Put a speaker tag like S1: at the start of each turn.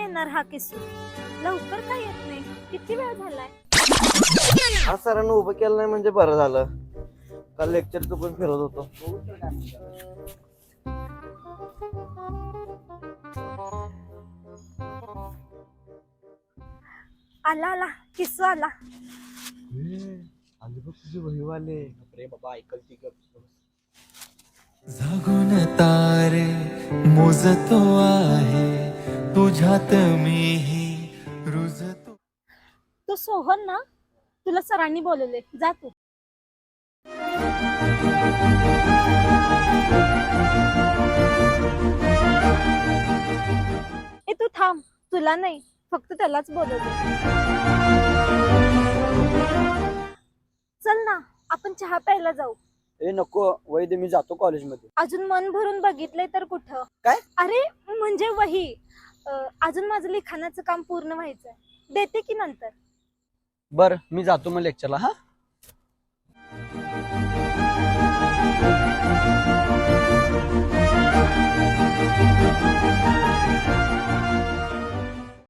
S1: येणार हा किसू? लवकर काय येत नाही? किती वेळ झालाय?
S2: आज सरांना उभं केलं नाही म्हणजे बरं झालं. काल लेक्चरचं पण फिरत होतो.
S1: आला आला किसू आला.
S2: आले बघ तुझे वहीवाले.
S3: अरे बाबा ऐकल ती
S4: जागून तारे मोजतो आहे तुझ्यात मीही रुजतो.
S1: तू सोहन ना? तुला सरांनी बोलवले, जा तू. ए तू थांब, तुला नाही, फक्त त्यालाच बोलवले. चल ना, आपण चहा प्यायला जाऊ.
S3: ए नको वैद्य, मी जातो कॉलेजमध्ये.
S1: अजून मन भरून बघितलंय तर कुठं?
S3: काय?
S1: अरे म्हणजे वही, अजून माझं लिखाणाचं काम पूर्ण व्हायचंय, देते की नंतर.
S3: बर मी जातो मग लेक्चरला. हा